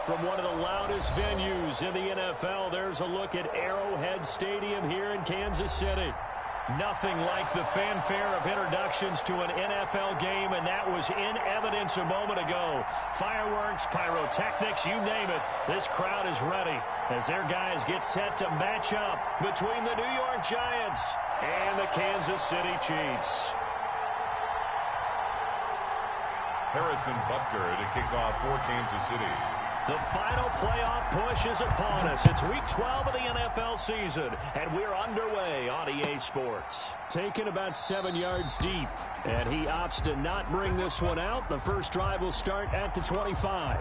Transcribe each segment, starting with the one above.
From one of the loudest venues in the NFL, there's a look at Arrowhead Stadium here in Kansas City. Nothing like the fanfare of introductions to an NFL game, and that was in evidence a moment ago. Fireworks, pyrotechnics, you name it. This crowd is ready as their guys get set to match up between the New York Giants and the Kansas City Chiefs. Harrison Butker to kick off for Kansas City. The final playoff push is upon us. It's week 12 of the NFL season, and we're underway on EA Sports. Taken about 7 yards deep, and he opts to not bring this one out. The first drive will start at the 25.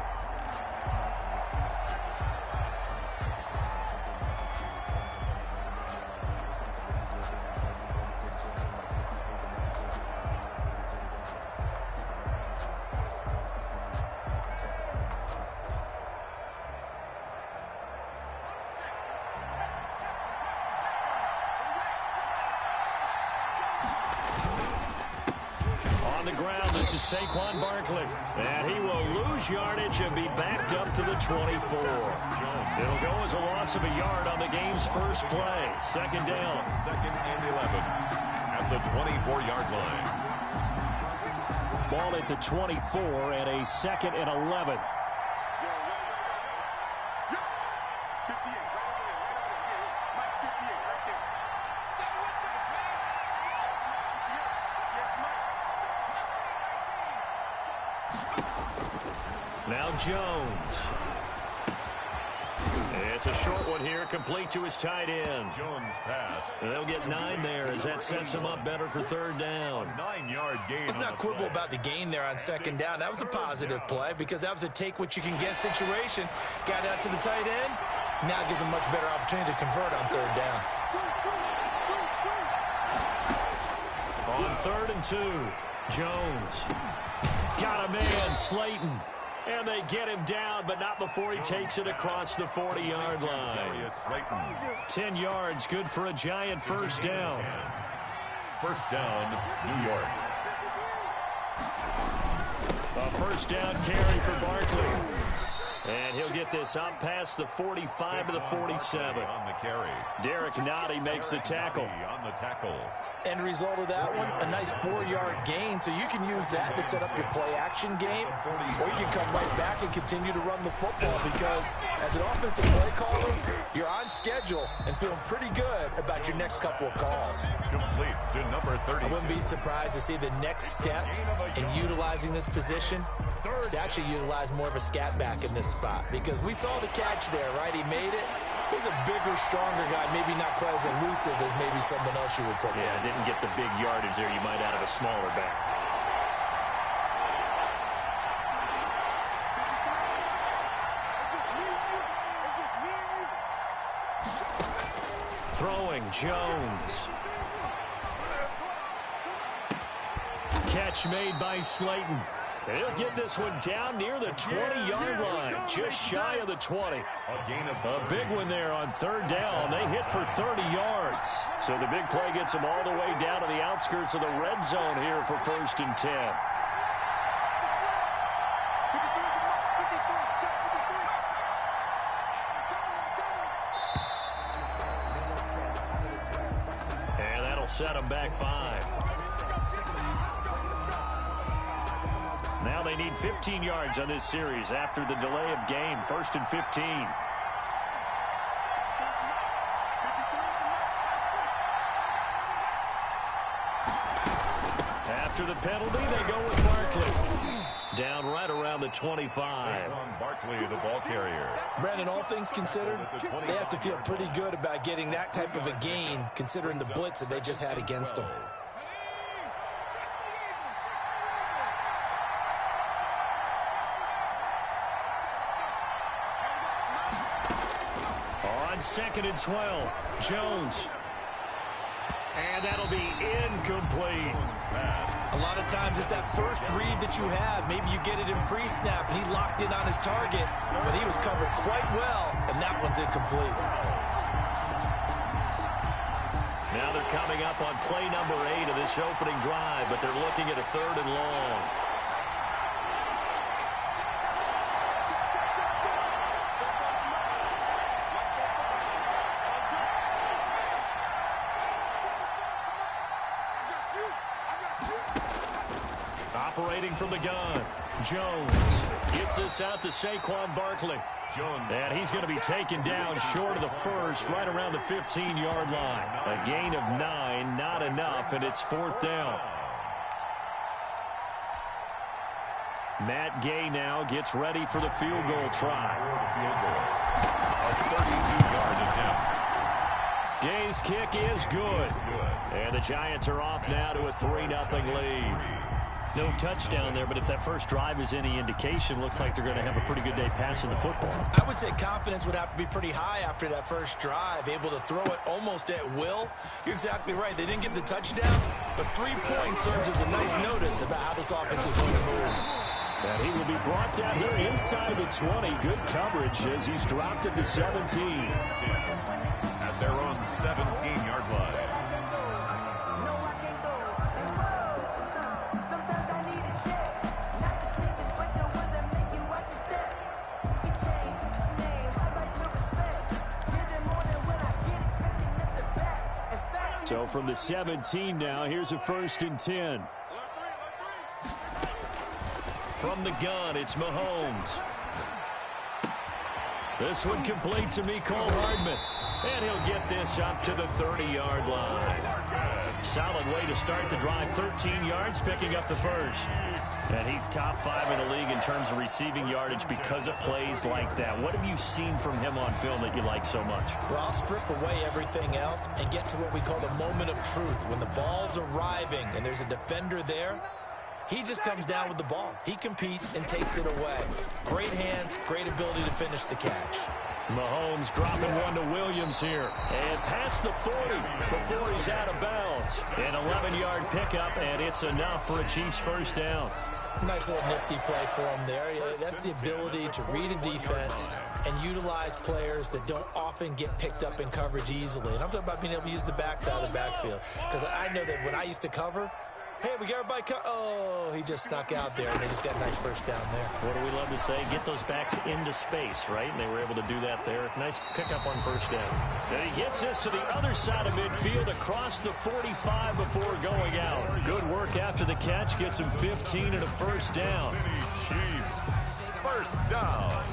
This is Saquon Barkley, and he will lose yardage and be backed up to the 24. It'll go as a loss of a yard on the game's first play. Second down. Second and 11 at the 24-yard line. Ball at the 24 and a second and 11. Now Jones. It's a short one here, complete to his tight end. Jones pass. They'll get 9 there as that sets him up better for third down. 9-yard gain. Let's not quibble about the gain there on second down. That was a positive play because that was a take-what-you-can-get situation. Got out to the tight end. Now gives him much better opportunity to convert on third down. On 3rd and 2, Jones. Got a man, Slayton. And they get him down, but not before he takes it across the 40-yard line. 10 yards, good for a Giant first down. First down, New York. A first down carry for Barkley. And he'll get this up past the 45 to the 47. On the carry. Derek Nottie makes the tackle. On the tackle. End result of that one, a nice 4-yard gain. So you can use that to set up your play-action game, or you can come right back and continue to run the football because as an offensive play caller, you're on schedule and feeling pretty good about your next couple of calls. Complete to number 30. I wouldn't be surprised to see the next step in utilizing this position is to actually utilize more of a scat back in this spot because we saw the catch there, right? He made it. He's a bigger, stronger guy, maybe not quite as elusive as maybe someone else you would put there. Yeah, didn't get the big yardage there you might out of a smaller back. Throwing, Jones. Catch made by Slayton. He'll get this one down near the 20-yard line, just shy of the 20. A big one there on third down. They hit for 30 yards. So the big play gets them all the way down to the outskirts of the red zone here for 1st and 10. And that'll set them back 5. Now they need 15 yards on this series after the delay of game. 1st and 15. After the penalty, they go with Barkley. Down right around the 25. Barkley, the ball carrier. Brandon, all things considered, they have to feel pretty good about getting that type of a gain considering the blitz that they just had against them. On 2nd and 12, Jones. And that'll be incomplete. A lot of times it's that first read that you have. Maybe you get it in pre-snap, and he locked in on his target, but he was covered quite well, and that one's incomplete. Now they're coming up on play number 8 of this opening drive, but they're looking at a 3rd and long. Operating from the gun, Jones gets this out to Saquon Barkley. And he's going to be taken down short of the first, right around the 15-yard line. A gain of 9, not enough, and it's 4th down. Matt Gay now gets ready for the field goal try. A 32-yard attempt. Gay's kick is good. And the Giants are off now to a 3-0 lead. No touchdown there, but if that first drive is any indication, looks like they're going to have a pretty good day passing the football. I would say confidence would have to be pretty high after that first drive, able to throw it almost at will. You're exactly right. They didn't get the touchdown, but 3 points serves as a nice notice about how this offense is going to move. And he will be brought down here inside the 20. Good coverage as he's dropped at the 17. At their own 17-yard line. So from the 17 now, here's a 1st and 10. From the gun, it's Mahomes. This one complete to Mecole Hardman. And he'll get this up to the 30-yard line. Solid way to start the drive. 13 yards, picking up the first. And he's top 5 in the league in terms of receiving yardage because of plays like that. What have you seen from him on film that you like so much? Well, I'll strip away everything else and get to what we call the moment of truth. When the ball's arriving and there's a defender there, he just comes down with the ball. He competes and takes it away. Great hands, great ability to finish the catch. Mahomes dropping one to Williams here. And past the 40 before he's out of bounds. An 11-yard pickup, and it's enough for a Chiefs first down. Nice little nifty play for him there. That's the ability to read a defense and utilize players that don't often get picked up in coverage easily. And I'm talking about being able to use the backside of the backfield. Because I know that when I used to cover, hey, we got everybody oh, he just snuck out there, and they just got a nice first down there. What do we love to say? Get those backs into space, right? And they were able to do that there. Nice pickup on first down. And he gets this to the other side of midfield across the 45 before going out. Good work after the catch. Gets him 15 and a first down. Chiefs, first down.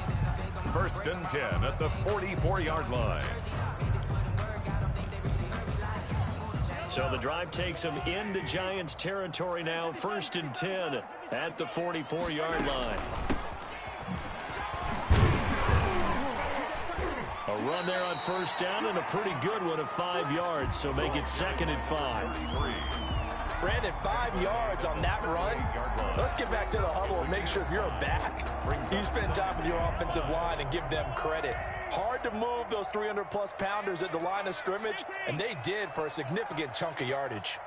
1st and 10 at the 44-yard line. So the drive takes him into Giants territory now. 1st and 10 at the 44-yard line. A run there on first down and a pretty good one of 5 yards. So make it 2nd and 5. Brandon, 5 yards on that run. Let's get back to the huddle and make sure if you're a back, you spend time with your offensive line and give them credit. Hard to move those 300-plus pounders at the line of scrimmage, and they did for a significant chunk of yardage.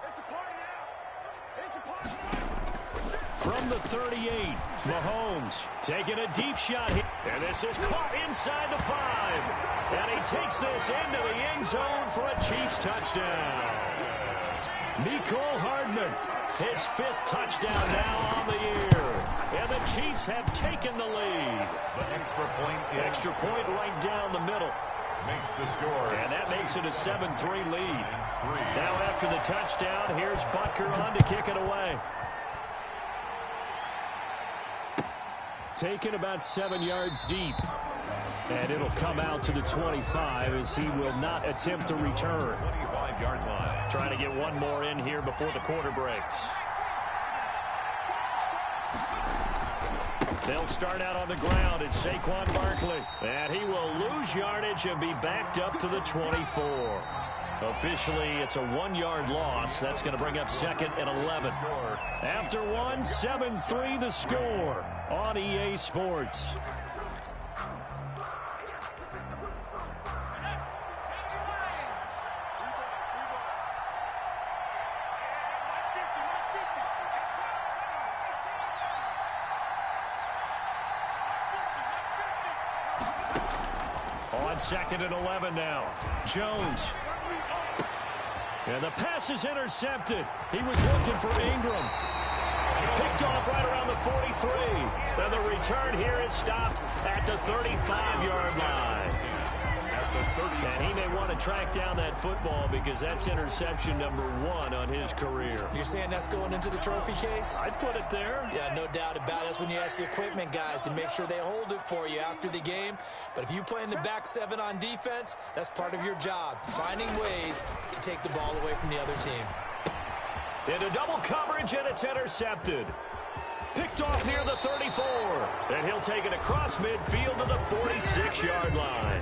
From the 38, Mahomes taking a deep shot here. And this is caught inside the 5. And he takes this into the end zone for a Chiefs touchdown. Mecole Hardman, his 5th touchdown now on the year. And the Chiefs have taken the lead. The extra point right down the middle. Makes the score. And that makes it a 7-3 lead. Now after the touchdown, here's Butker on to kick it away. Taken about 7 yards deep. And it'll come out to the 25 as he will not attempt to return. 25-yard line. Trying to get one more in here before the quarter breaks. They'll start out on the ground. It's Saquon Barkley. And he will lose yardage and be backed up to the 24. Officially, it's a 1-yard loss. That's going to bring up 2nd and 11. After one, 7-3 the score on EA Sports. On 2nd and 11 now. Jones. And the pass is intercepted. He was looking for Ingram. Picked off right around the 43. And the return here is stopped at the 35-yard line. And he may want to track down that football because that's interception number 1 on his career. You're saying that's going into the trophy case? I'd put it there. Yeah, no doubt about it. That's when you ask the equipment guys to make sure they hold it for you after the game. But if you play in the back 7 on defense, that's part of your job, finding ways to take the ball away from the other team. Into double coverage, and it's intercepted. Picked off near the 34. And he'll take it across midfield to the 46-yard line.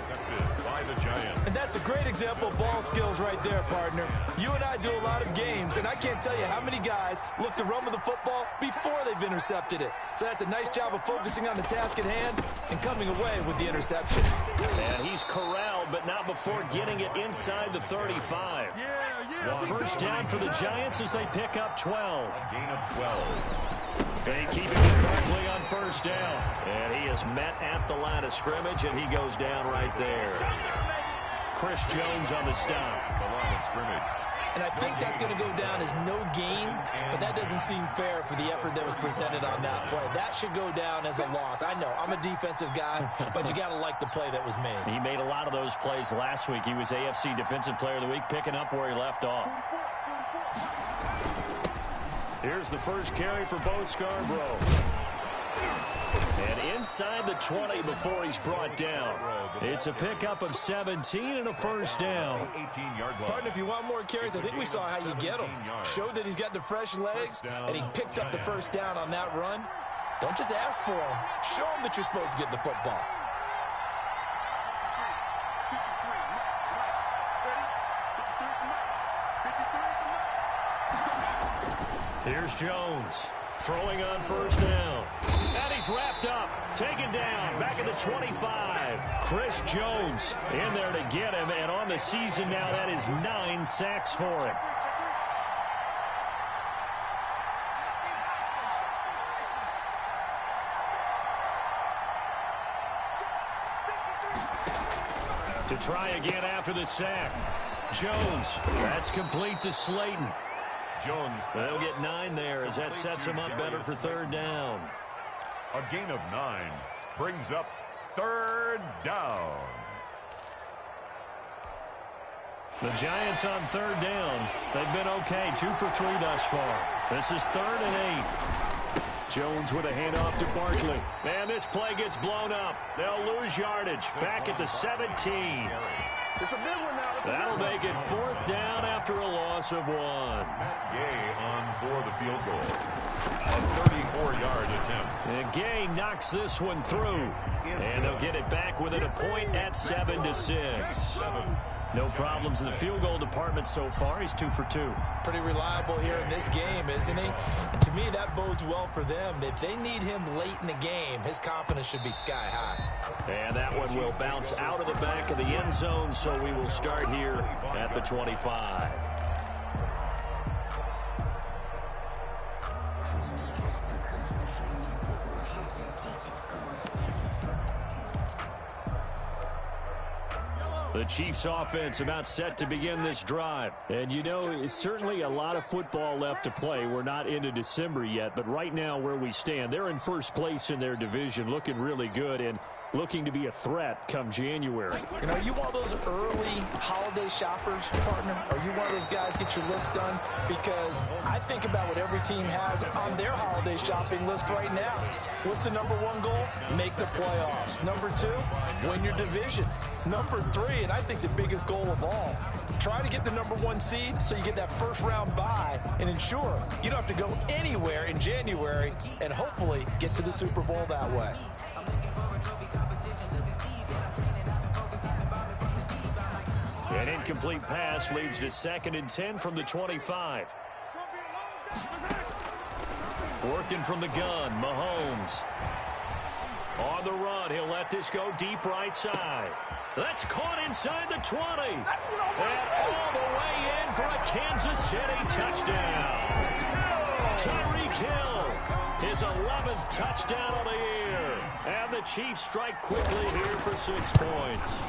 By the Giants. And that's a great example of ball skills right there, partner. You and I do a lot of games, and I can't tell you how many guys look to run with the football before they've intercepted it. So that's a nice job of focusing on the task at hand and coming away with the interception. And he's corralled, but not before getting it inside the 35. First down for the Giants as they pick up 12. Gain of 12. They keep it correctly on first down. And he is met at the line of scrimmage, and he goes down right there. Chris Jones on the stop. The line of scrimmage. And I think that's going to go down as no gain, but that doesn't seem fair for the effort that was presented on that play. That should go down as a loss. I know, I'm a defensive guy, but you got to like the play that was made. He made a lot of those plays last week. He was AFC Defensive Player of the Week, picking up where he left off. Here's the first carry for Bo Scarborough. And inside the 20 before he's brought down. It's a pickup of 17 and a first down. 18-yard line. Partner, if you want more carries, I think we saw how you get them. Showed that he's got the fresh legs, and he picked up the first down on that run. Don't just ask for him. Show him that you're supposed to get the football. Here's Jones, throwing on first down. And he's wrapped up, taken down, back at the 25. Chris Jones in there to get him, and on the season now, that is 9 sacks for him. To try again after the sack. Jones, that's complete to Slayton. Jones. They'll get 9 there as that sets him up better for third down. A gain of 9 brings up third down. The Giants on third down. They've been okay, 2 for 3 thus far. This is 3rd and 8. Jones with a handoff to Barkley. Man, this play gets blown up. They'll lose yardage. Back at the 17. That'll make it 4th down after a loss of 1. Gay on for the field goal. A 34-yard attempt. And Gay knocks this one through. And they'll get it back within a point at 7-6. No problems in the field goal department so far. He's 2 for 2. Pretty reliable here in this game, isn't he? And to me, that bodes well for them. If they need him late in the game, his confidence should be sky high. And that one will bounce out of the back of the end zone, so we will start here at the 25. The Chiefs offense about set to begin this drive. And you know, it's certainly a lot of football left to play. We're not into December yet, but right now where we stand, they're in first place in their division, looking really good and looking to be a threat come January. You know, you want those early holiday shoppers, partner? Or you one of those guys get your list done? Because I think about what every team has on their holiday shopping list right now. What's the number 1 goal? Make the playoffs. Number 2, win your division. Number 3, and I think the biggest goal of all, try to get the number 1 seed so you get that first round bye and ensure you don't have to go anywhere in January and hopefully get to the Super Bowl that way. An incomplete pass leads to 2nd and 10 from the 25. Working from the gun, Mahomes. On the run, he'll let this go deep right side. That's caught inside the 20. And all the way in for a Kansas City touchdown. Tyreek Hill, his 11th touchdown of the year. And the Chiefs strike quickly here for 6 points.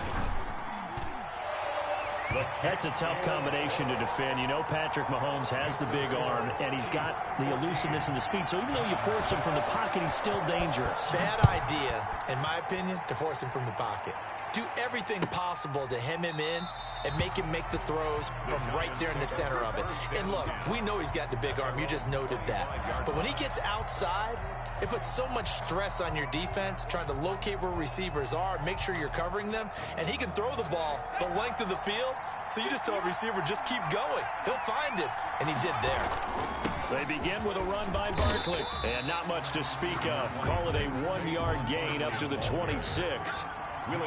That's a tough combination to defend. You know, Patrick Mahomes has the big arm, and he's got the elusiveness and the speed. So even though you force him from the pocket, he's still dangerous. Bad idea, in my opinion, to force him from the pocket. do everything possible to hem him in and make him make the throws from right there in the center of it. And look, we know he's got the big arm. You just noted that. But when he gets outside, it puts so much stress on your defense, trying to locate where receivers are, make sure you're covering them, and he can throw the ball the length of the field, so you just tell a receiver, just keep going. He'll find it, and he did there. They begin with a run by Barkley, and not much to speak of. Call it a 1-yard gain up to the 26. The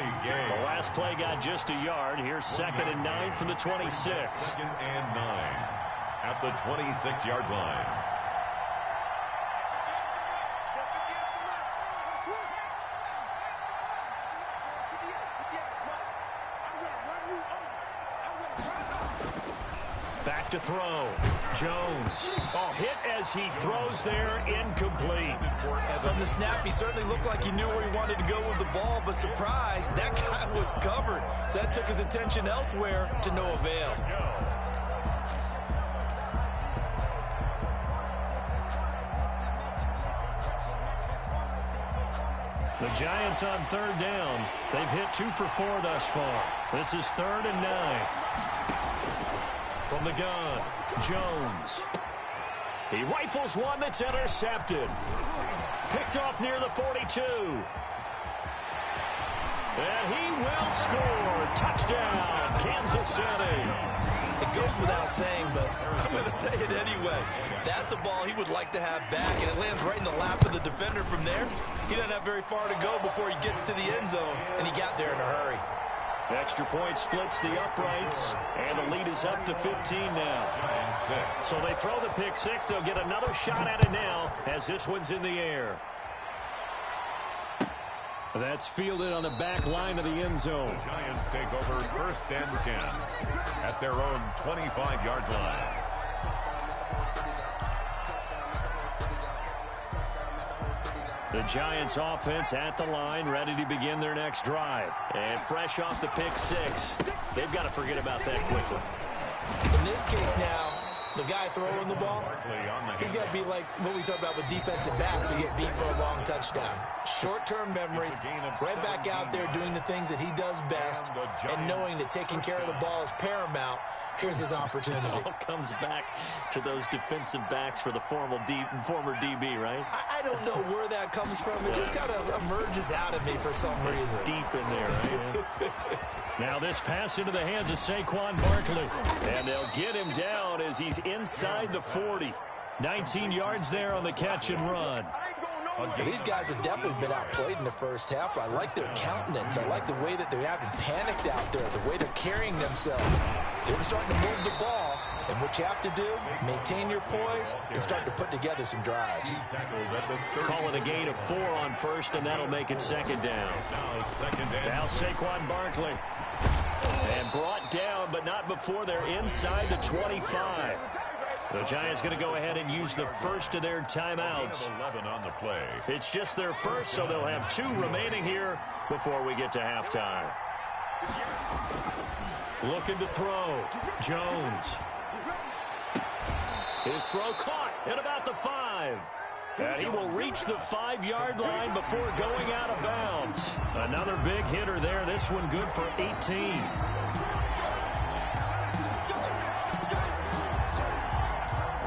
last play got just a yard. Here's 2nd and 9 from the 26. 2nd and 9 at the 26-yard line. Back to throw. Jones. Oh, hit as he throws there, incomplete. From the snap, he certainly looked like he knew where he wanted to go with the ball, but surprise, that guy was covered. So that took his attention elsewhere to no avail. The Giants on 3rd down. They've hit 2 for 4 thus far. This is 3rd and 9. From the gun, Jones. He rifles one that's intercepted. Picked off near the 42. And he will score. Touchdown, Kansas City. It goes without saying, but I'm going to say it anyway. That's a ball he would like to have back, and it lands right in the lap of the defender from there. He doesn't have very far to go before he gets to the end zone, and he got there in a hurry. Extra point splits the uprights, and the lead is up to 15 now. So they throw the pick six. They'll get another shot at it now as this one's in the air. That's fielded on the back line of the end zone. The Giants take over 1st and 10 at their own 25-yard line. The Giants offense at the line, ready to begin their next drive. And fresh off the pick six, they've got to forget about that quickly. In this case now, the guy throwing the ball, he's got to be like what we talk about with defensive backs who get beat for a long touchdown. Short-term memory, right back out there doing the things that he does best, and knowing that taking care of the ball is paramount. Here's his opportunity. It all comes back to those defensive backs for the former DB, right? I don't know where that comes from. It just kind of emerges out of me for some reason. Deep in there, right? Now this pass into the hands of Saquon Barkley. And they'll get him down as he's inside the 40. 19 yards there on the catch and run. These guys have definitely been outplayed in the first half. I like their countenance. I like the way that they haven't panicked out there, the way they're carrying themselves. They're starting to move the ball, and what you have to do, maintain your poise and start to put together some drives. Call it a gain of 4 on first, and that'll make it 2nd down. Now Saquon Barkley. And brought down, but not before they're inside the 25. The Giants going to go ahead and use the first of their timeouts. 11 on the play. It's just their first, so they'll have 2 remaining here before we get to halftime. Looking to throw. Jones. His throw caught at about the 5. And he will reach the 5-yard line before going out of bounds. Another big hitter there. This one good for 18.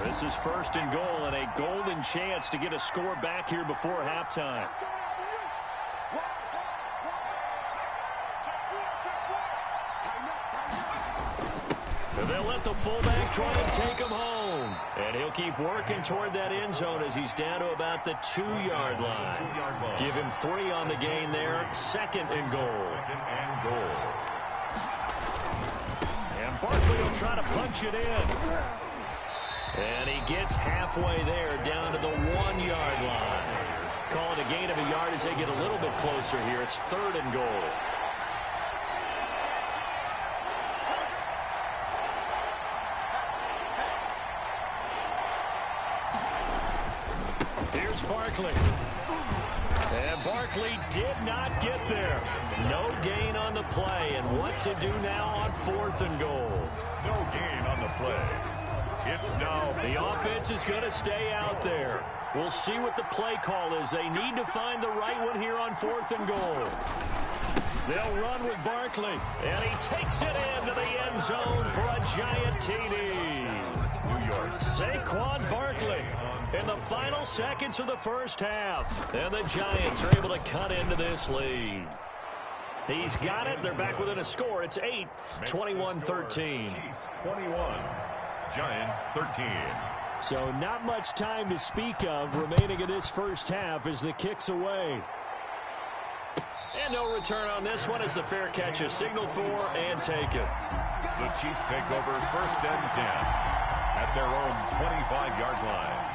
This is 1st and goal and a golden chance to get a score back here before halftime. They'll let the fullback try and take him home. And he'll keep working toward that end zone as he's down to about the 2-yard line. Give him 3 on the gain there. 2nd and goal. And Barkley will try to punch it in. And he gets halfway there down to the 1-yard line. Call it a gain of a yard as they get a little bit closer here. It's 3rd and goal. Here's Barkley. And Barkley did not get there. No gain on the play. And what to do now on 4th and goal? No gain on the play. It's now. The offense is going to stay out there. We'll see what the play call is. They need to find the right one here on 4th and goal. They'll run with Barkley, and he takes it into the end zone for a giant TD. New York. Saquon Barkley in the final seconds of the first half. And the Giants are able to cut into this lead. He's got it. They're back within a score. It's 8, 21-13. 21, Giants 13. So not much time to speak of remaining in this first half as the kick's away. And no return on this one as the fair catch is signaled for and taken. The Chiefs take over 1st and 10 at their own 25-yard line.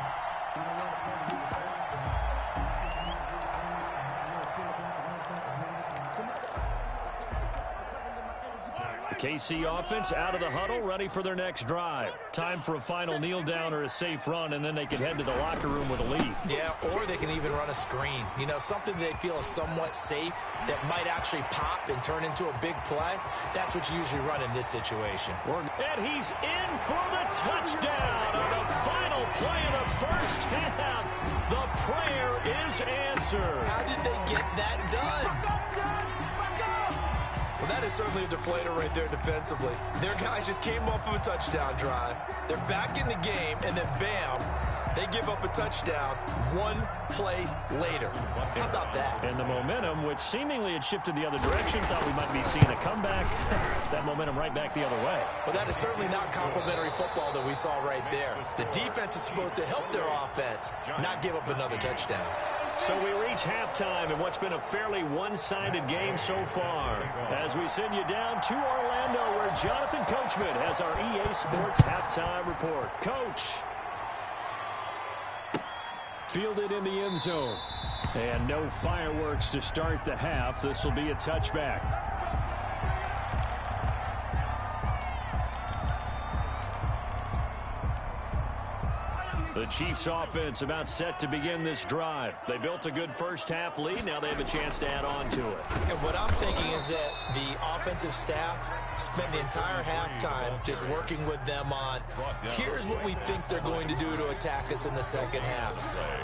The KC offense out of the huddle, ready for their next drive. Time for a final kneel down or a safe run, and then they can head to the locker room with a lead. Yeah, or they can even run a screen. You know, something they feel is somewhat safe that might actually pop and turn into a big play. That's what you usually run in this situation. And he's in for the touchdown on the final play of the first half. The prayer is answered. How did they get that done? Well, that is certainly a deflator right there defensively. Their guys just came off of a touchdown drive. They're back in the game, and then bam, they give up a touchdown one play later. How about that? And the momentum, which seemingly had shifted the other direction, thought we might be seeing a comeback. That momentum right back the other way. Well, that is certainly not complimentary football that we saw right there. The defense is supposed to help their offense, not give up another touchdown. So we reach halftime in what's been a fairly one-sided game so far. As we send you down to Orlando, where Jonathan Coachman has our EA Sports halftime report. Coach. Fielded in the end zone. And no fireworks to start the half. This will be a touchback. The Chiefs offense about set to begin this drive. They built a good first half lead. Now they have a chance to add on to it. And what I'm thinking is that the offensive staff spent the entire halftime just working with them on, here's what we think they're going to do to attack us in the second half.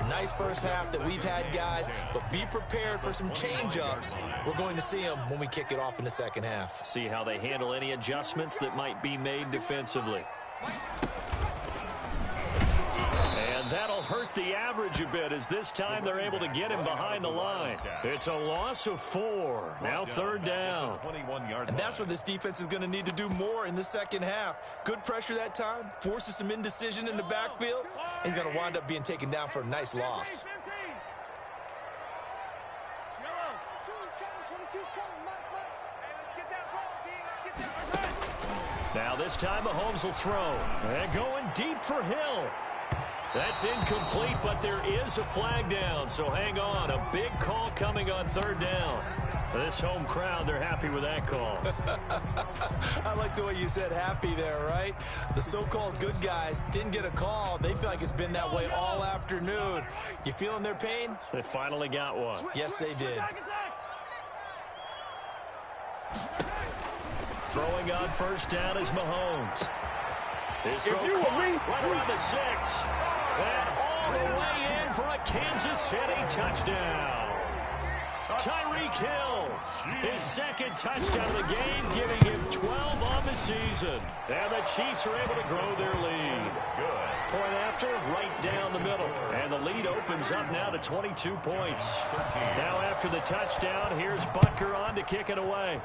Nice first half that we've had, guys, but be prepared for some change-ups. We're going to see them when we kick it off in the second half. See how they handle any adjustments that might be made defensively. That'll hurt the average a bit as this time they're able to get him behind the line. It's a loss of 4. Now 3rd down. And that's what this defense is going to need to do more in the second half. Good pressure that time. Forces some indecision in the backfield. He's going to wind up being taken down for a nice loss. Now this time Mahomes will throw. And going deep for Hill. That's incomplete, but there is a flag down, so hang on. A big call coming on 3rd down. This home crowd, they're happy with that call. I like the way you said happy there, right? The so-called good guys didn't get a call. They feel like it's been that way all afternoon. You feeling their pain? They finally got one. Yes, they did. Throwing on 1st down is Mahomes. His throw caught right around the 6. And all the way in for a Kansas City touchdown. Tyreek Hill, his 2nd touchdown of the game, giving him 12 on the season. And the Chiefs are able to grow their lead. Good. Point after, right down the middle. And the lead opens up now to 22 points. Now after the touchdown, here's Butker on to kick it away.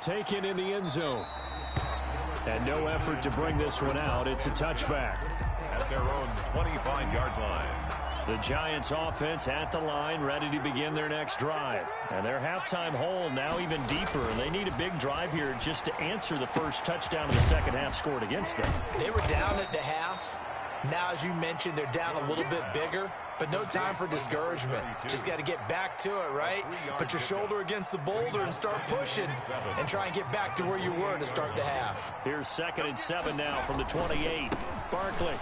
Taken in the end zone. And no effort to bring this one out. It's a touchback. At their own 25-yard line. The Giants offense at the line, ready to begin their next drive. And their halftime hole now even deeper. And they need a big drive here just to answer the first touchdown of the second half scored against them. They were down at the half. Now, as you mentioned, they're down a little bit bigger. But no time for discouragement. Just got to get back to it, right? Put your shoulder against the boulder and start pushing. And try and get back to where you were to start the half. Here's 2nd and 7 now from the 28. Barkley.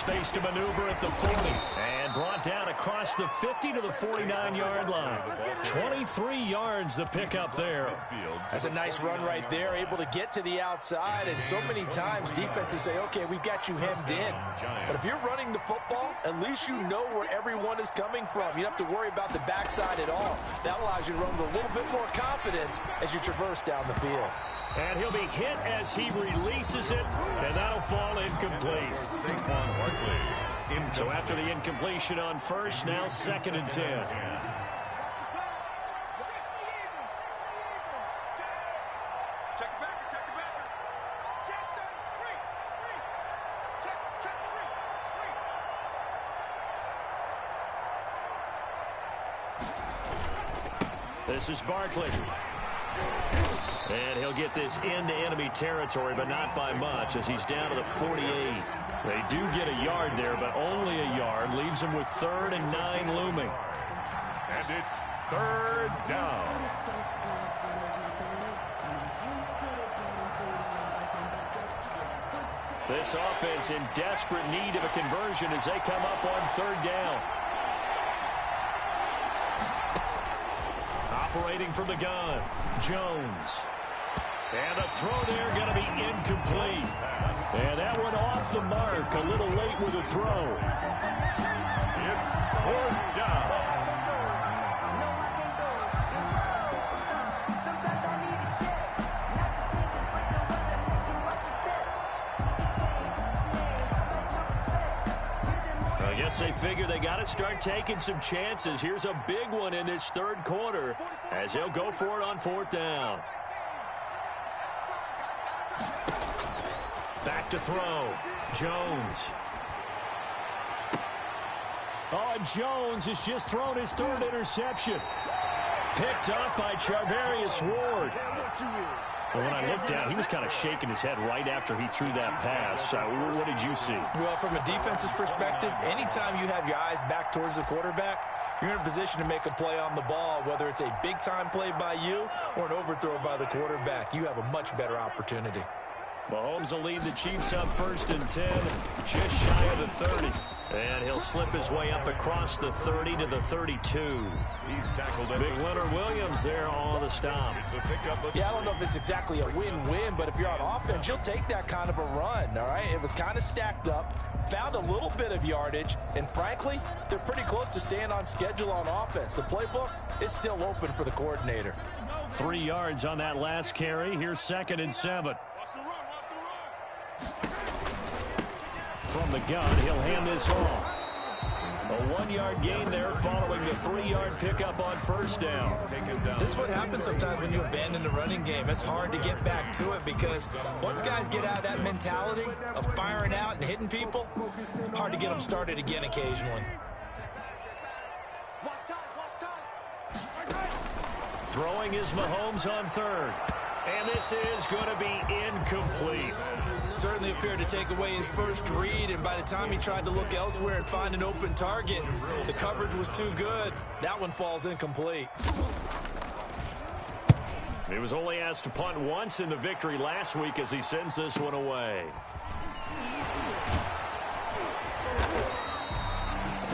space to maneuver at the 40. And brought down across the 50 to the 49-yard line. 23 yards the pickup there. That's a nice run right there, able to get to the outside. And so many times defenses say, okay, we've got you hemmed in. But if you're running the football, at least you know where everyone is coming from. You don't have to worry about the backside at all. That allows you to run with a little bit more confidence as you traverse down the field. And he'll be hit as he releases it, and that'll fall incomplete. So after the incompletion on first, now 2nd and 10. This is Barkley. And he'll get this into enemy territory, but not by much, as he's down to the 48. They do get a yard there, but only a yard. Leaves him with 3rd and 9 looming. And it's 3rd down. This offense in desperate need of a conversion as they come up on 3rd down. Operating from the gun, Jones. And the throw there going to be incomplete. And that one off the mark, a little late with the throw. It's 4th down. I guess they figure they got to start taking some chances. Here's a big one in this 3rd quarter as they'll go for it on 4th down. Back to throw. Jones. Oh, and Jones has just thrown his 3rd interception. Picked up by Charvarius Ward. Well, when I looked down, he was kind of shaking his head right after he threw that pass. What did you see? Well, from a defense's perspective, anytime you have your eyes back towards the quarterback, you're in a position to make a play on the ball, whether it's a big-time play by you or an overthrow by the quarterback. You have a much better opportunity. Mahomes will lead the Chiefs up 1st and 10, just shy of the 30. And he'll slip his way up across the 30 to the 32. He's tackled it. Big Leonard Williams there on the stop. Yeah, I don't know if it's exactly a win-win, but if you're on offense, you'll take that kind of a run, all right? It was kind of stacked up, found a little bit of yardage, and frankly, they're pretty close to staying on schedule on offense. The playbook is still open for the coordinator. 3 yards on that last carry. Here's 2nd and 7. From the gun, he'll hand this off. A 1-yard gain there following the 3-yard pickup on 1st down. This is what happens sometimes when you abandon the running game. It's hard to get back to it because once guys get out of that mentality of firing out and hitting people, hard to get them started again occasionally. Throwing is Mahomes on 3rd. And this is going to be incomplete. Certainly appeared to take away his first read, and by the time he tried to look elsewhere and find an open target, the coverage was too good. That one falls incomplete. He was only asked to punt once in the victory last week as he sends this one away.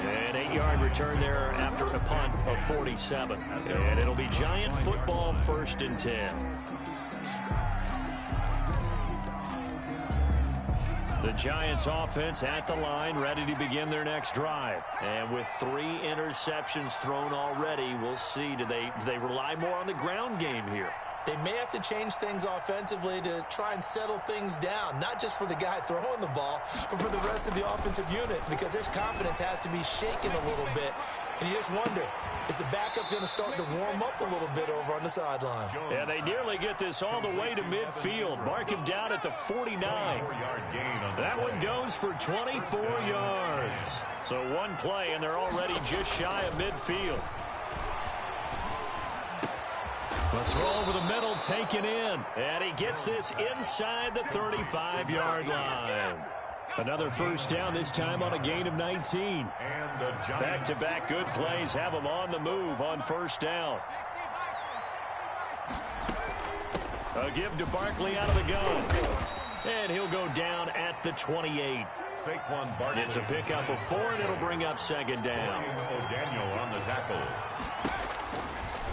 An 8-yard return there after a punt of 47. And it'll be Giant football 1st and 10. The Giants offense at the line, ready to begin their next drive. And with 3 interceptions thrown already, we'll see. Do they rely more on the ground game here? They may have to change things offensively to try and settle things down, not just for the guy throwing the ball, but for the rest of the offensive unit, because their confidence has to be shaken a little bit. And you just wonder, is the backup going to start to warm up a little bit over on the sideline? Yeah, they nearly get this all the way to midfield. Mark him down at the 49. That one goes for 24 yards. So 1 play, and they're already just shy of midfield. The throw over the middle taken in. And he gets this inside the 35-yard line. Another 1st down, this time on a gain of 19. Back-to-back good plays have them on the move on 1st down. A give to Barkley out of the gun. And he'll go down at the 28. It's a pickup of 4, and it'll bring up second down. Daniel on the tackle.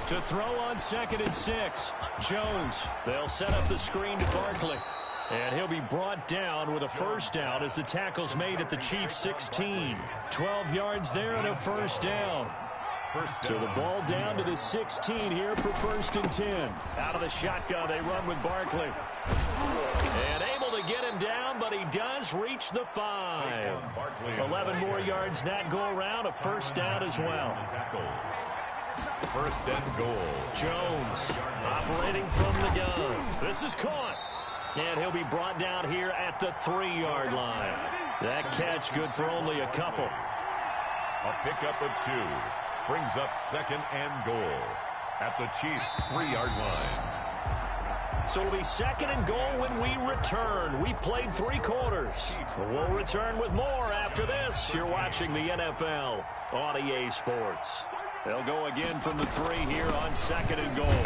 To throw on 2nd and 6. Jones. They'll set up the screen to Barkley. And he'll be brought down with a first down as the tackle's made at the Chiefs' 16. 12 yards there and a first down. So the ball down to the 16 here for 1st and 10. Out of the shotgun, they run with Barkley. And able to get him down, but he does reach the 5. 11 more yards that go around, a first down as well. 1st and goal. Jones operating from the gun. This is caught. And he'll be brought down here at the 3-yard line. That catch good for only a couple. A pickup of 2. Brings up 2nd and goal at the Chiefs' 3-yard line. So it'll be 2nd and goal when we return. We've played 3 quarters. We'll return with more after this. You're watching the NFL on EA Sports. They'll go again from the 3 here on 2nd and goal.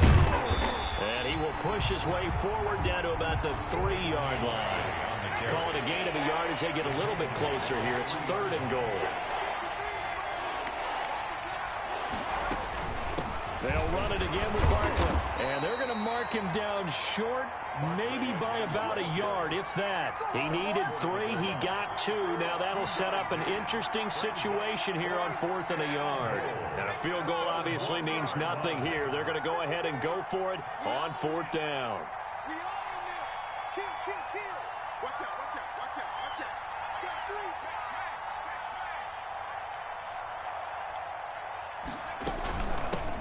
And he will push his way forward down to about the 3-yard line. Call it a gain of a yard as they get a little bit closer here. It's 3rd and goal. They'll run it again with Barkley. And they're going to mark him down short, maybe by about a yard, if that. He needed 3. He got 2. Now that'll set up an interesting situation here on 4th and a yard. And a field goal obviously means nothing here. They're going to go ahead and go for it on 4th down.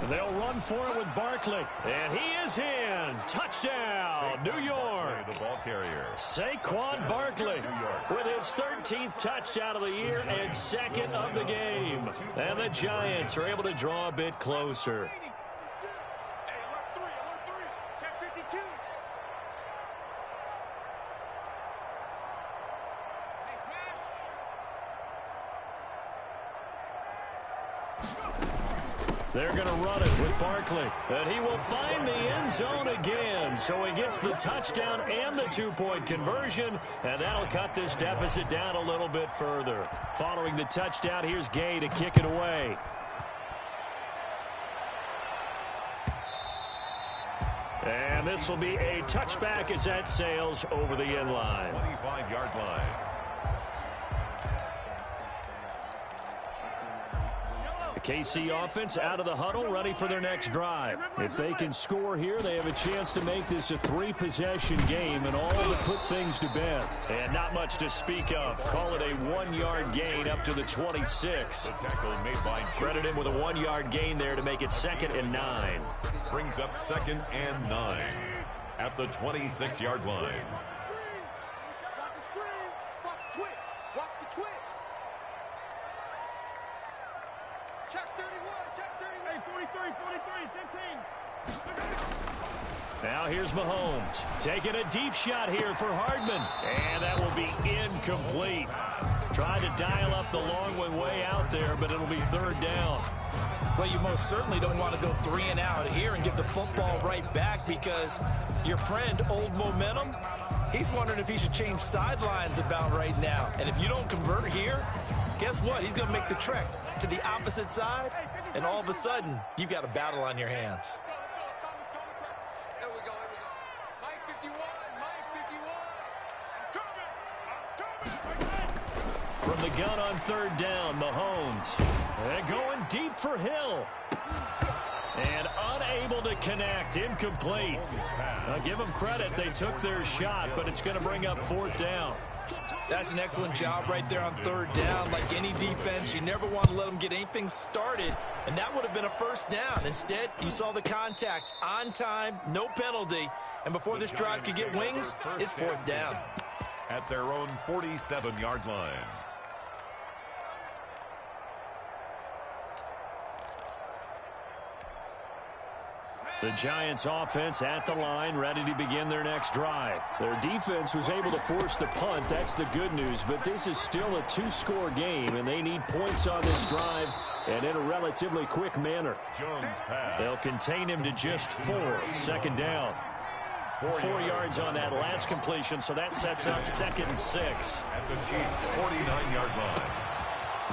They'll run for it with Barkley. And he is in. Touchdown, New York. The ball carrier. Saquon Barkley with his 13th touchdown of the year and 2nd of the game. And the Giants are able to draw a bit closer. They're going to run it with Barkley. And he will find the end zone again. So he gets the touchdown and the 2-point conversion. And that'll cut this deficit down a little bit further. Following the touchdown, here's Gay to kick it away. And this will be a touchback as that sails over the end line. 25-yard line. The KC offense out of the huddle, ready for their next drive. If they can score here, they have a chance to make this a 3-possession game and all to put things to bed. And not much to speak of. Call it a 1-yard gain up to the 26. The tackle made by Credit him with a 1-yard gain there to make it 2nd and 9. Brings up 2nd and 9 at the 26-yard line. Now here's Mahomes taking a deep shot here for Hardman. And that will be incomplete. Tried to dial up the long one way out there, but it'll be 3rd down. Well, you most certainly don't want to go 3 and out here and give the football right back because your friend, Old Momentum, he's wondering if he should change sidelines about right now. And if you don't convert here, guess what? He's going to make the trek to the opposite side, and all of a sudden, you've got a battle on your hands. From the gun on 3rd down, Mahomes. And going deep for Hill. And unable to connect. Incomplete. I'll give them credit. They took their shot, but it's going to bring up 4th down. That's an excellent job right there on 3rd down. Like any defense, you never want to let them get anything started, and that would have been a 1st down. Instead, you saw the contact on time, no penalty, and before this drive could get wings, it's 4th down. At their own 47-yard line. The Giants offense at the line, ready to begin their next drive. Their defense was able to force the punt. That's the good news, but this is still a 2-score game, and they need points on this drive and in a relatively quick manner. Jones pass. They'll contain him to just 4. 2nd down. 4 yards on that last completion, so that sets up 2nd and 6. At the Chiefs' 49-yard line.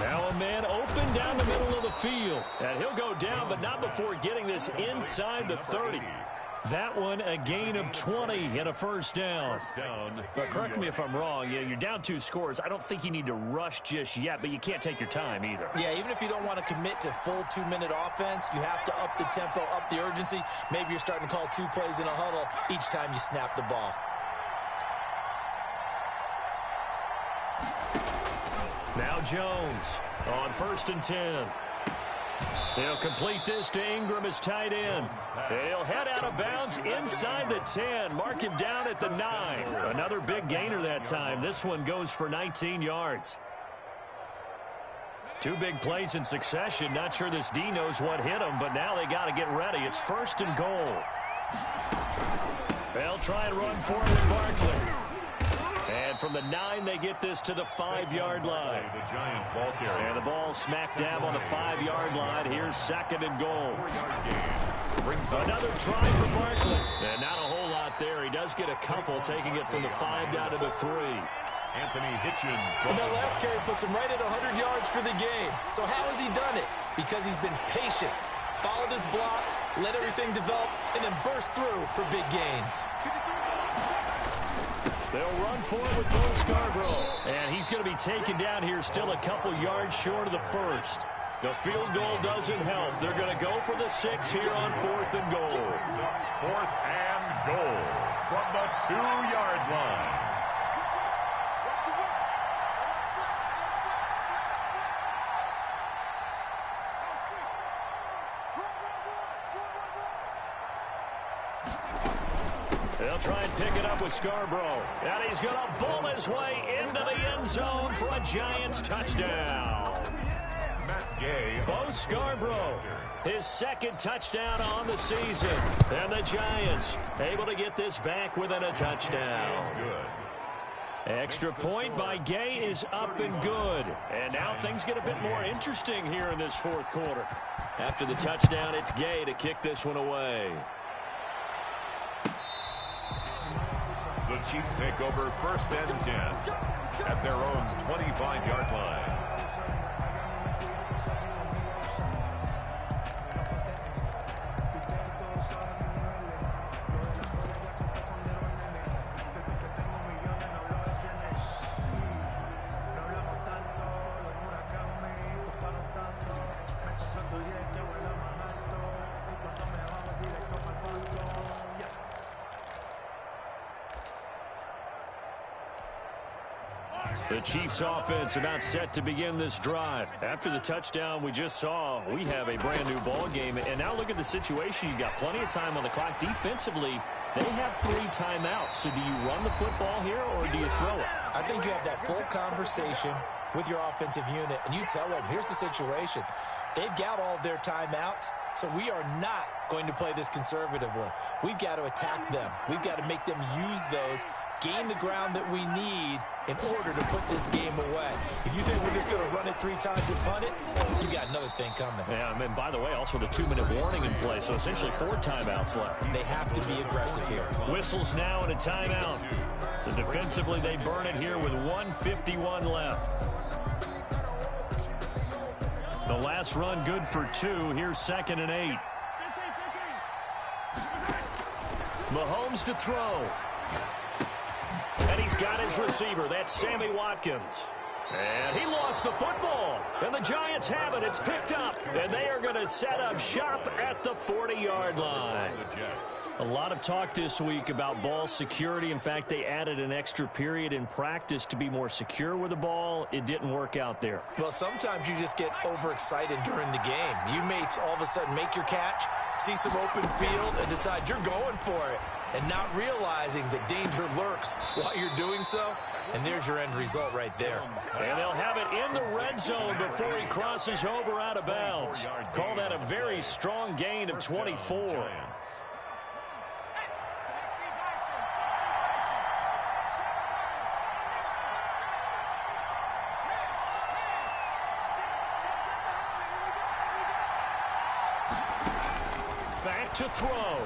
Now a man open down the middle of the field. And he'll go down, but not before getting this inside the 30. That one a gain of 20 and a first down. But correct me if I'm wrong. You're down 2 scores. I don't think you need to rush just yet, but you can't take your time either. Yeah, even if you don't want to commit to full 2-minute offense, you have to up the tempo, up the urgency. Maybe you're starting to call 2 plays in a huddle each time you snap the ball. Now Jones on 1st and 10. He'll complete this to Ingram as tight end. He'll head out of bounds inside the 10. Mark him down at the 9. Another big gainer that time. This one goes for 19 yards. 2 big plays in succession. Not sure this D knows what hit him, but now they got to get ready. It's 1st and goal. They'll try and run forward with Barkley. And from the 9, they get this to the 5-yard line. The Giant ball carrier. And the ball smack dab on the 5-yard line. Here's 2nd and goal. Another try for Barkley. And not a whole lot there. He does get a couple, taking it from the 5 down to the 3. Anthony Hitchens. And that last carry puts him right at 100 yards for the game. So how has he done it? Because he's been patient, followed his blocks, let everything develop, and then burst through for big gains. They'll run forward with Bo Scarborough. And he's going to be taken down here, still a couple yards short of the 1st. The field goal doesn't help. They're going to go for the 6 here on 4th and goal. 4th and goal from the 2-yard line. They'll try and pick it up with Scarborough. And he's going to bull his way into the end zone for a Giants touchdown. Matt Gay. Bo Scarborough, his 2nd touchdown on the season. And the Giants able to get this back within a touchdown. Extra point by Gay is up and good. And now things get a bit more interesting here in this 4th quarter. After the touchdown, it's Gay to kick this one away. The Chiefs take over 1st and 10 at their own 25-yard line. The Chiefs offense about set to begin this drive. After the touchdown we just saw, we have a brand new ball game. And now look at the situation. You got plenty of time on the clock. Defensively, they have 3 timeouts. So do you run the football here or do you throw it? I think you have that full conversation with your offensive unit, and you tell them, here's the situation. They've got all their timeouts, so we are not going to play this conservatively. We've got to attack them. We've got to make them use those, gain the ground that we need in order to put this game away. If you think we're just going to run it 3 times and punt it, you got another thing coming. Yeah, and by the way, also the 2-minute warning in play, so essentially 4 timeouts left. They have to be aggressive here. Whistles now and a timeout. So defensively, they burn it here with 1:51 left. The last run good for 2. Here's 2nd and 8. Mahomes to throw. And he's got his receiver. That's Sammy Watkins. And he lost the football. And the Giants have it. It's picked up. And they are going to set up shop at the 40-yard line. A lot of talk this week about ball security. In fact, they added an extra period in practice to be more secure with the ball. It didn't work out there. Well, sometimes you just get overexcited during the game. You may all of a sudden make your catch, see some open field, and decide you're going for it, and not realizing that danger lurks while you're doing so. And there's your end result right there. And they'll have it in the red zone before he crosses over out of bounds. Call that a very strong gain of 24. Back to throw.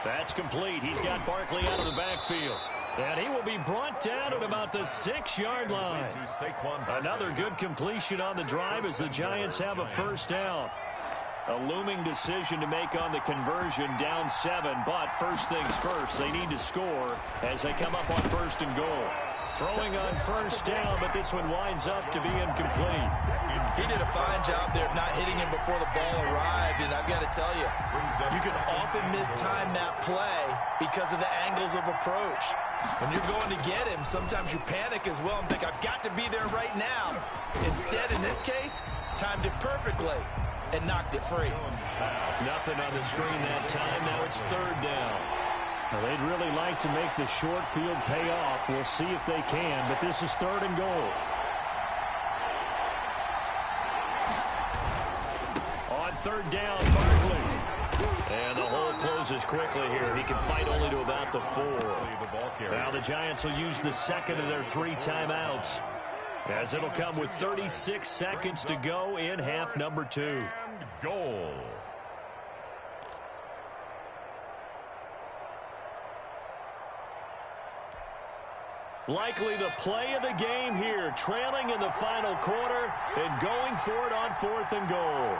That's complete. He's got Barkley out of the backfield. And he will be brought down at about the 6-yard line. Another good completion on the drive as the Giants have a first down. A looming decision to make on the conversion, down 7. But first things first, they need to score as they come up on 1st and goal. Throwing on first down, but this one winds up to be incomplete. He did a fine job there of not hitting him before the ball arrived, and I've got to tell you, you can often mistime that play because of the angles of approach. When you're going to get him, sometimes you panic as well and think, I've got to be there right now. Instead, in this case, timed it perfectly and knocked it free. Nothing on the screen that time. Now it's 3rd down. Well, they'd really like to make the short field pay off. We'll see if they can, but this is 3rd and goal. On 3rd down, Barkley. And the hole closes quickly here. He can fight only to about the 4. Now the Giants will use the 2nd of their 3 timeouts, as it'll come with 36 seconds to go in half number 2. And goal. Likely the play of the game here, trailing in the final quarter and going for it on 4th and goal.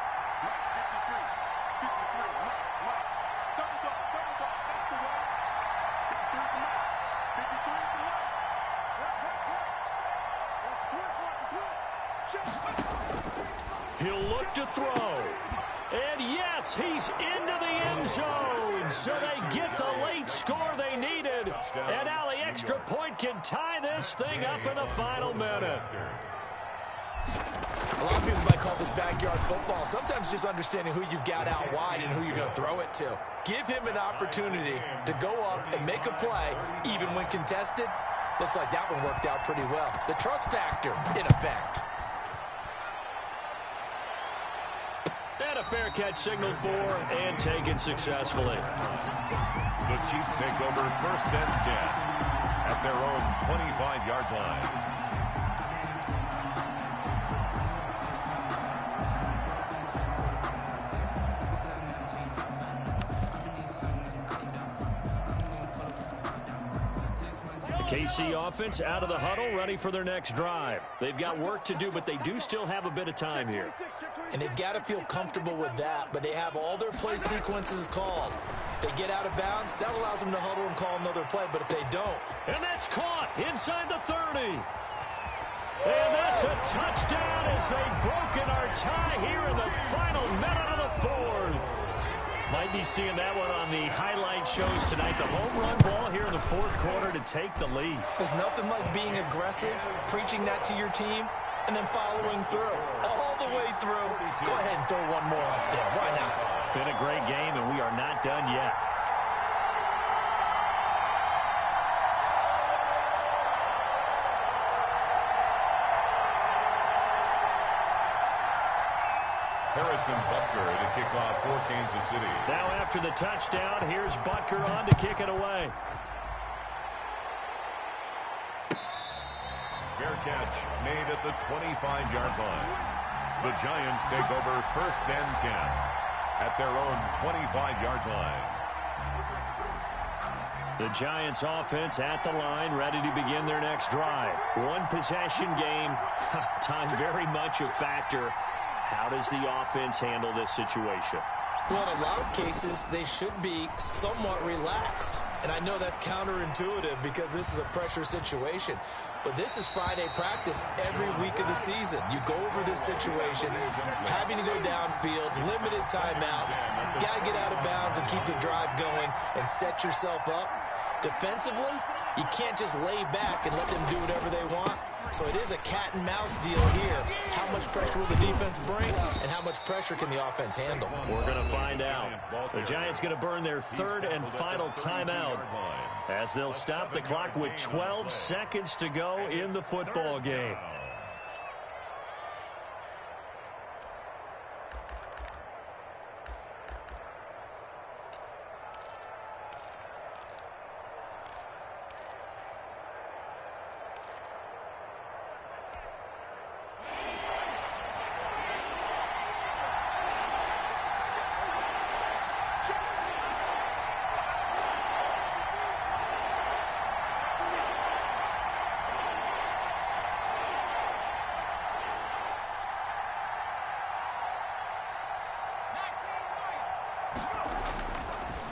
He'll look to throw. And yes, he's into the end zone. So they get the late score they needed. And now the extra point can tie this thing up in the final minute. A lot of people might call this backyard football. Sometimes just understanding who you've got out wide and who you're going to throw it to. Give him an opportunity to go up and make a play, even when contested. Looks like that one worked out pretty well. The trust factor, in effect. And a fair catch signaled for and taken successfully. The Chiefs take over 1st and 10 at their own 25-yard line. KC offense out of the huddle, ready for their next drive. They've got work to do, but they do still have a bit of time here. And they've got to feel comfortable with that, but they have all their play sequences called. If they get out of bounds, that allows them to huddle and call another play, but if they don't. And that's caught inside the 30. And that's a touchdown as they've broken our tie here in the final minute of the 4th. Might be seeing that one on the highlight shows tonight. The home run ball here in the 4th quarter to take the lead. There's nothing like being aggressive, preaching that to your team, and then following through. All the way through. Go ahead and throw one more up there. Why not? Been a great game, and we are not done yet. Harrison Butker to kick off for Kansas City. Now after the touchdown, here's Butker on to kick it away. Fair catch made at the 25-yard line. The Giants take over 1st and 10 at their own 25-yard line. The Giants offense at the line, ready to begin their next drive. One possession game. Time very much a factor. How does the offense handle this situation? Well, in a lot of cases, they should be somewhat relaxed. And I know that's counterintuitive because this is a pressure situation. But this is Friday practice every week of the season. You go over this situation, having to go downfield, limited timeouts, got to get out of bounds and keep the drive going and set yourself up. Defensively, you can't just lay back and let them do whatever they want. So it is a cat and mouse deal here. How much pressure will the defense bring, and how much pressure can the offense handle? We're going to find out. The Giants going to burn their 3rd and final timeout as they'll stop the clock with 12 seconds to go in the football game.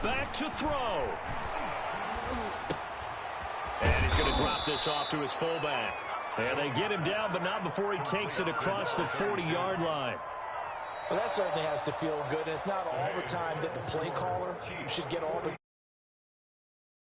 Back to throw. And he's going to drop this off to his fullback. And they get him down, but not before he takes it across the 40-yard line. Well, that certainly has to feel good. And it's not all the time that the play caller should get all the